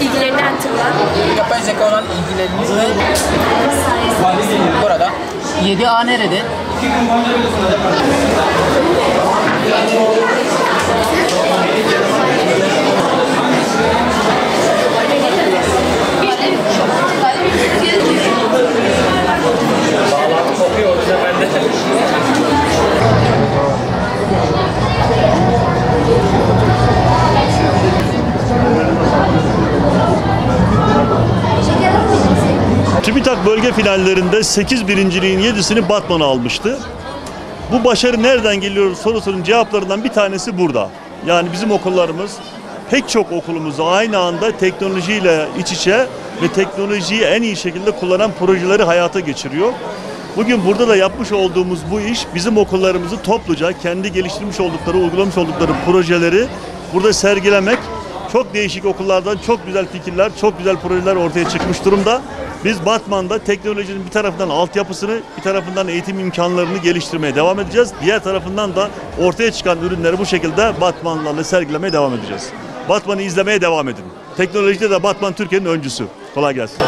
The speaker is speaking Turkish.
İlgilerinden tıklar. Yapay zeka olan ilgilerinizi burada. 7A nerede? Bağlantı kopuyor orada bende. TÜBİTAK bölge finallerinde 8 birinciliğin 7'sini Batman almıştı. Bu başarı nereden geliyor sorusunun cevaplarından bir tanesi burada. Yani bizim okullarımız pek çok okulumuzu aynı anda teknolojiyle iç içe ve teknolojiyi en iyi şekilde kullanan projeleri hayata geçiriyor. Bugün burada da yapmış olduğumuz bu iş bizim okullarımızı topluca kendi geliştirmiş oldukları, uygulamış oldukları projeleri burada sergilemek. Çok değişik okullardan çok güzel fikirler, çok güzel projeler ortaya çıkmış durumda. Biz Batman'da teknolojinin bir tarafından altyapısını, bir tarafından eğitim imkanlarını geliştirmeye devam edeceğiz. Diğer tarafından da ortaya çıkan ürünleri bu şekilde Batman'larla sergilemeye devam edeceğiz. Batman'ı izlemeye devam edin. Teknolojide de Batman Türkiye'nin öncüsü. Kolay gelsin.